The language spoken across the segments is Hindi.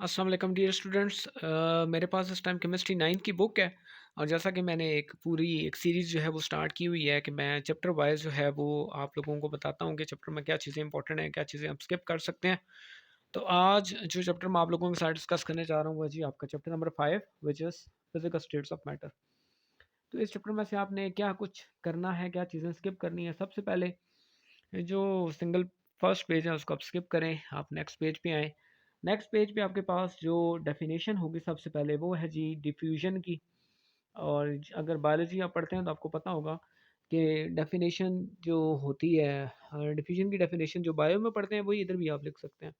अस्सलाम वालेकुम डियर स्टूडेंट्स, मेरे पास इस टाइम केमिस्ट्री 9 की बुक है। और जैसा कि मैंने एक सीरीज़ जो है वो स्टार्ट की हुई है कि मैं चैप्टर वाइज जो है वो आप लोगों को बताता हूँ कि चैप्टर में क्या चीज़ें इंपॉर्टेंट हैं, क्या चीज़ें आप स्किप कर सकते हैं। तो आज जो चैप्टर मैं आप लोगों के साथ डिस्कस करने जा रहा हूँ वो है जी आपका chapter number 5 which is physical states of matter. तो इस चैप्टर में से आपने क्या कुछ करना है, क्या चीज़ें स्किप करनी है। सबसे पहले जो सिंगल फर्स्ट पेज है उसको आप स्किप करें, आप नेक्स्ट पेज पे आएँ। नेक्स्ट पेज पे आपके पास जो डेफिनेशन होगी सबसे पहले वो है जी डिफ्यूजन की। और अगर बायोलॉजी आप पढ़ते हैं तो आपको पता होगा कि डेफिनेशन जो होती है, डिफ्यूजन की डेफिनेशन जो बायो में पढ़ते हैं वही इधर भी आप लिख सकते हैं।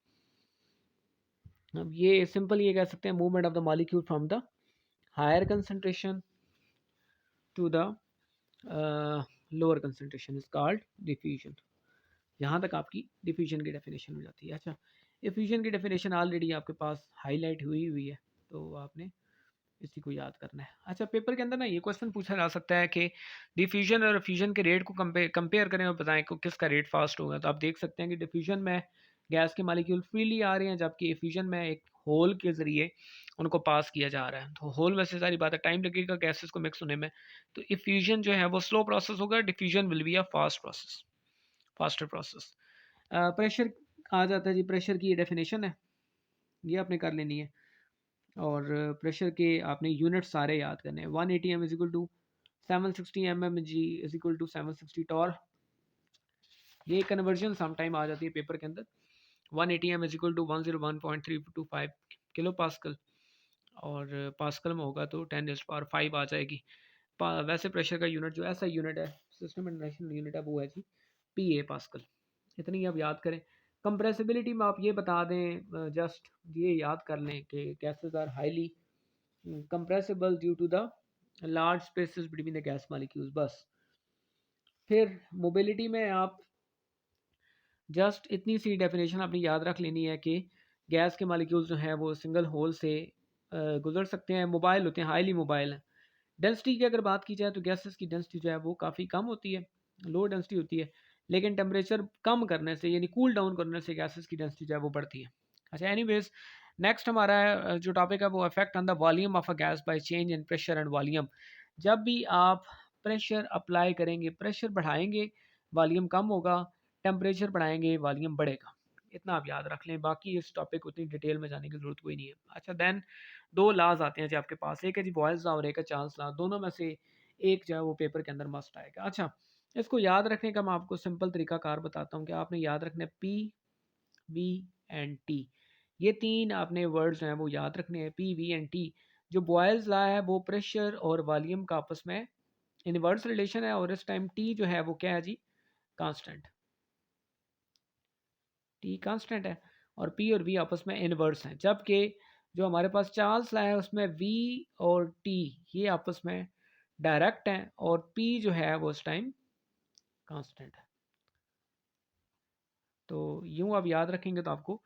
अब ये सिंपल ये कह सकते हैं movement of the molecule from the higher concentration to the lower concentration is called diffusion. यहाँ तक आपकी डिफ्यूजन की डेफिनेशन हो जाती है। अच्छा, डिफ्यूजन की डेफिनेशन ऑलरेडी आपके पास हाईलाइट हुई हुई है, तो आपने इसी को याद करना है। अच्छा, पेपर के अंदर ना ये क्वेश्चन पूछा जा सकता है कि डिफ्यूजन और फ्यूजन के रेट को कंपेयर करें और बताएं कि किसका रेट फास्ट होगा। तो आप देख सकते हैं कि डिफ्यूजन में गैस के मालिक्यूल फ्रीली आ रहे हैं, जबकि फ्यूजन में एक होल के ज़रिए उनको पास किया जा रहा है। तो होल में से सारी बात है, टाइम लगेगा गैसेस को मिक्स होने में। तो फ्यूजन जो है वो स्लो प्रोसेस होगा, diffusion will be a fast process, faster process. Pressure आ जाता है जी, प्रेशर की ये डेफिनेशन है, ये आपने कर लेनी है। और प्रेशर के आपने यूनिट सारे याद करने हैं। 180 M is equal to 760 M G is equal to 760 torr. ये कन्वर्जन सम टाइम आ जाती है पेपर के अंदर। 180 M is equal to 101.325 kilo pascal, और पास्कल में होगा तो 10⁵ आ जाएगी। वैसे प्रेशर का यूनिट जो ऐसा यूनिट है, सिस्टम इंटरनेशनल यूनिट है, वो है जी पी ए पास्कल। इतनी आप याद करें। कंप्रेसिबिलिटी में आप ये बता दें, जस्ट ये याद कर लें कि gases are highly compressible due to the large spaces between the gas molecules, बस। फिर मोबिलिटी में आप जस्ट इतनी सी डेफिनेशन अपनी याद रख लेनी है कि गैस के मॉलिक्यूल्स जो हैं वो सिंगल होल से गुजर सकते हैं, मोबाइल होते हैं, हाईली मोबाइल हैं। डेंसिटी की अगर बात की जाए तो गैसेस की डेंसिटी जो है वो काफ़ी कम होती है, लो डेंसिटी होती है। लेकिन टेम्परेचर कम करने से यानी कूल डाउन करने से गैसेस की डेंसिटी जो है वो बढ़ती है। अच्छा, एनीवेज नेक्स्ट हमारा जो टॉपिक है वो effect on the volume of a gas by change in pressure and volume. जब भी आप प्रेशर अप्लाई करेंगे, प्रेशर बढ़ाएंगे वॉल्यूम कम होगा, टेम्परेचर बढ़ाएंगे वॉल्यूम बढ़ेगा। इतना आप याद रख लें, बाकी इस टॉपिक को इतनी डिटेल में जाने की ज़रूरत कोई नहीं है। अच्छा, देन दो लाज आते हैं जी आपके पास, एक है जी बॉयल्स लॉ और एक है चार्ल्स लॉ। दोनों में से एक जो है वो पेपर के अंदर मस्ट आएगा। अच्छा, इसको याद रखने का मैं आपको सिंपल तरीका कार बताता हूँ कि आपने याद रखना है पी वी एंड टी। ये तीन आपने वर्ड्स हैं वो याद रखने हैं, पी वी एंड टी। जो बॉयल्स लॉ है वो प्रेशर और वॉल्यूम का आपस में इनवर्स रिलेशन है, और इस टाइम टी जो है वो क्या है जी, कांस्टेंट। टी कांस्टेंट है और पी और वी आपस में इनवर्स हैं। जबकि जो हमारे पास चार्ल्स लॉ है उसमें वी और टी ये आपस में डायरेक्ट हैं, और पी जो है वो उस टाइम कांस्टेंट है। तो यूं आप याद रखेंगे तो आपको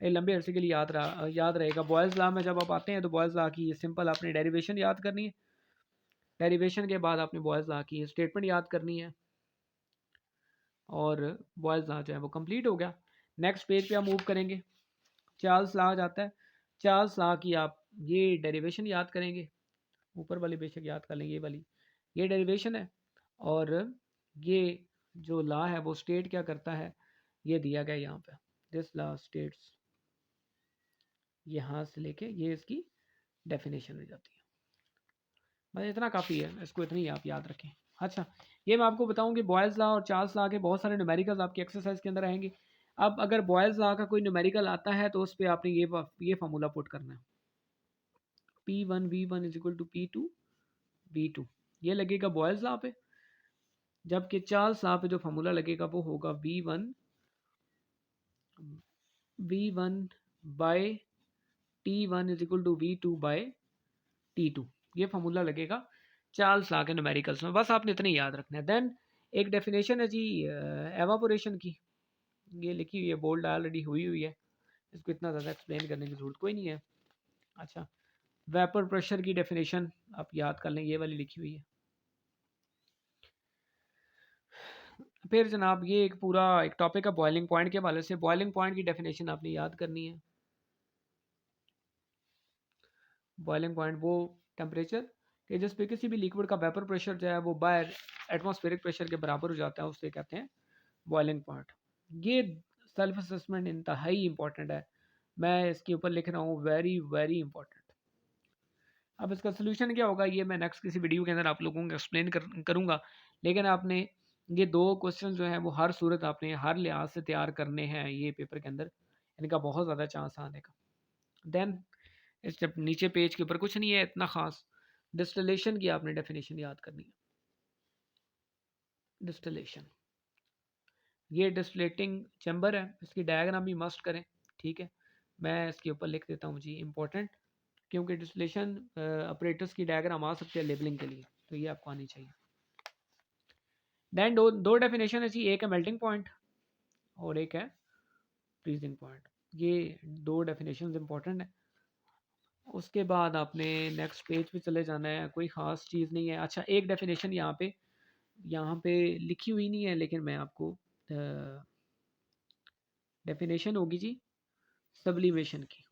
ये लंबे अरसे के लिए याद रहेगा। बॉयल्स लॉ में जब आप आते हैं तो बॉयल्स लॉ की सिंपल आपने डेरिवेशन याद करनी है। डेरिवेशन के बाद आपने बॉयल्स लॉ की स्टेटमेंट याद करनी है, और बॉयल्स लॉ जो है वो कंप्लीट हो गया। नेक्स्ट पेज पे आप मूव करेंगे, चार्ल्स लॉ आ जाता है। चार्ल्स लॉ की आप ये डेरिवेशन याद करेंगे, ऊपर वाली बेशक याद कर लेंगे, ये वाली ये डेरिवेशन है। और ये जो लॉ है वो स्टेट क्या करता है, ये दिया गया यहाँ पे, दिस लॉ स्टेट्स, यहाँ से लेके ये इसकी डेफिनेशन हो जाती है। बस इतना काफ़ी है, इसको इतनी आप याद रखें। अच्छा, ये मैं आपको बताऊं कि बॉयल्स लॉ और चार्ल्स लॉ के बहुत सारे न्यूमेरिकल्स आपकी एक्सरसाइज के अंदर आएंगे। अब अगर बॉयल्स लॉ का कोई न्यूमेरिकल आता है तो उस पर आपने ये फार्मूला पुट करना है, P1 V1 is equal to P2 V2, ये लगेगा बॉयल्स लॉ पे। जबकि चार्ल्स लॉ पे जो फार्मूला लगेगा वो होगा V1 by T1 is equal to V2 by T2, ये फार्मूला लगेगा चार्ल्स लॉ के न्यूमेरिकल्स में। बस आपने इतने याद रखना है। देन एक डेफिनेशन है जी एवापोरेशन की, ये लिखी हुई है, बोल्ड ऑलरेडी हुई हुई है, इसको इतना ज़्यादा एक्सप्लेन करने की ज़रूरत कोई नहीं है। अच्छा, वेपर प्रेशर की डेफिनेशन आप याद कर लें, ये वाली लिखी हुई है। फिर जनाब ये एक पूरा एक टॉपिक है बॉइलिंग पॉइंट के हवाले से। बॉइलिंग पॉइंट की डेफिनेशन आपने याद करनी है। बॉइलिंग पॉइंट वो टेम्परेचर कि जिस पे किसी भी लिक्विड का वेपर प्रेशर जो है वो बाहर एटमॉस्फेरिक प्रेशर के बराबर हो जाता है, उससे कहते हैं बॉइलिंग पॉइंट। ये सेल्फ असेसमेंट इंतहाई इंपॉर्टेंट है, मैं इसके ऊपर लिख रहा हूँ वेरी वेरी इंपॉर्टेंट। अब इसका सोल्यूशन क्या होगा ये मैं नेक्स्ट किसी वीडियो के अंदर आप लोगों को एक्सप्लेन करूँगा, लेकिन आपने ये दो क्वेश्चन जो हैं वो हर सूरत आपने हर लिहाज से तैयार करने हैं ये पेपर के अंदर, इनका बहुत ज़्यादा चांस आने का। देन इस जब नीचे पेज के ऊपर कुछ नहीं है इतना ख़ास, डिस्टिलेशन की आपने डेफिनेशन याद करनी है। डिस्टिलेशन, ये डिस्टिलेटिंग चैम्बर है, इसकी डायग्राम भी मस्ट करें, ठीक है। मैं इसके ऊपर लिख देता हूँ जी इम्पोर्टेंट, क्योंकि डिस्टिलेशन ऑपरेटर्स की डायग्राम आ सकती है लेबलिंग के लिए, तो ये आपको आनी चाहिए। देन दो डेफिनेशन है जी, एक है मेल्टिंग पॉइंट और एक है फ्रीजिंग पॉइंट। ये दो डेफिनेशन इंपॉर्टेंट है। उसके बाद आपने नेक्स्ट पेज पे चले जाना है, कोई ख़ास चीज़ नहीं है। अच्छा, एक डेफिनेशन यहाँ पे लिखी हुई नहीं है, लेकिन मैं आपको डेफिनेशन होगी जी सब्लिमेशन की।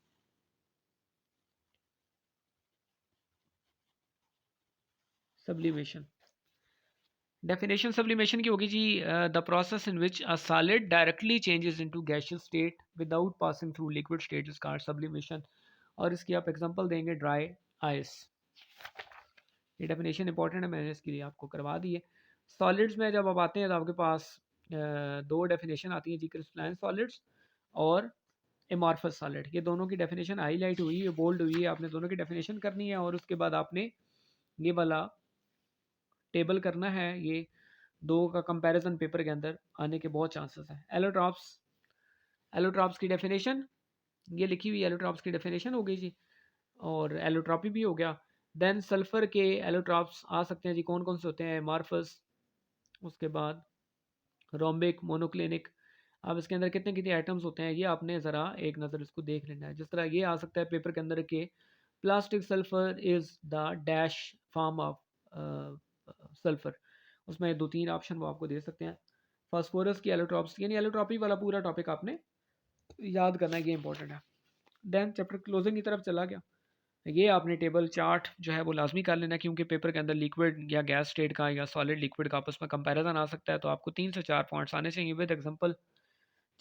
सब्लिमेशन डेफिनेशन सब्लिमेशन की होगी जी, the process in which a solid directly changes into gaseous state without passing through liquid state is called sublimation. और इसकी आप एग्जांपल देंगे ड्राई आइस। ये डेफिनेशन इंपॉर्टेंट है, मैंने इसके लिए आपको करवा दी है। सॉलिड्स में जब आप आते हैं तो आपके पास दो डेफिनेशन आती है जी, क्रिस्टलाइन सॉलिड्स और एमॉर्फस सॉलिड। ये दोनों की डेफिनेशन हाईलाइट हुई है, बोल्ड हुई है, आपने दोनों की डेफिनेशन करनी है और उसके बाद आपने ये वाला टेबल करना है। ये दो का कंपैरिजन पेपर के अंदर आने के बहुत चांसेस हैं। एलोट्रॉप्स, एलोट्रॉप्स की डेफिनेशन ये लिखी हुई एलोट्रॉप्स की डेफिनेशन हो गई जी, और एलोट्रॉपी भी हो गया। देन सल्फर के एलोट्रॉप्स आ सकते हैं जी, कौन कौन से होते हैं, मार्फस, उसके बाद रोम्बिक, मोनोक्लिनिक। अब इसके अंदर कितने कितने आइटम्स होते हैं ये आपने ज़रा एक नज़र इसको देख लेना है। जिस तरह ये आ सकता है पेपर के अंदर के plastic sulphur is the dash form of sulphur, उसमें दो तीन ऑप्शन वो आपको दे सकते हैं। फास्फोरस की एलोट्रॉप्स, यानी एलोट्रॉपी वाला पूरा टॉपिक आपने याद करना है, ये इंपॉर्टेंट है। देन चैप्टर क्लोजिंग की तरफ चला गया। ये आपने टेबल चार्ट जो है वो लाजमी कर लेना, क्योंकि पेपर के अंदर लिक्विड या गैस स्टेट का या सॉलिड लिक्विड का आपस में कंपैरिजन आ सकता है, तो आपको 3 से 4 पॉइंट्स आने चाहिए विद एग्जांपल।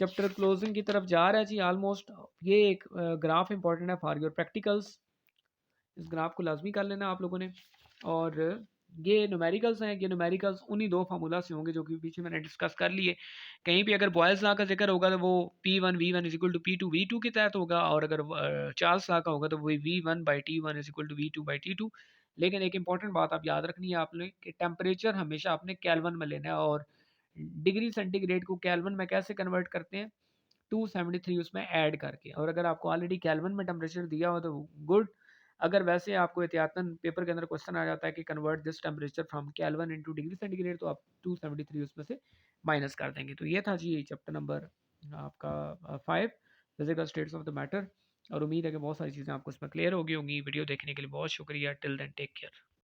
चैप्टर क्लोजिंग की तरफ जा रहा है जी ऑलमोस्ट। ये एक ग्राफ इंपॉर्टेंट है फॉर योर प्रैक्टिकल्स, इस ग्राफ को लाजमी कर लेना आप लोगों ने। और ये न्यूमेरिकल्स हैं, ये न्यूमेरिकल्स उन्हीं दो फार्मूला से होंगे जो कि पीछे मैंने डिस्कस कर लिए। कहीं भी अगर बॉयल्स लॉ का जिक्र होगा तो वो P1 V1 is equal to P2 V2 के तहत होगा, और अगर चार्ल्स लॉ का होगा तो वो V1/T1 is equal to V2/T2। लेकिन एक इंपॉर्टेंट बात आप याद रखनी है आपने कि टेम्परेचर हमेशा आपने केल्विन में लेना है, और डिग्री सेंटीग्रेड को केल्विन में कैसे कन्वर्ट करते हैं, 273 उसमें ऐड करके। और अगर आपको ऑलरेडी केल्विन में टेम्परेचर दिया हो तो गुड, अगर वैसे आपको एहतियातन पेपर के अंदर क्वेश्चन आ जाता है कि convert this temperature from kelvin into degree centigrade, तो आप 273 उसमें से माइनस कर देंगे। तो ये था जी चैप्टर नंबर आपका 5, physical states of the matter. और उम्मीद है कि बहुत सारी चीज़ें आपको इसमें क्लियर होगी होंगी। वीडियो देखने के लिए बहुत शुक्रिया। Till then take care.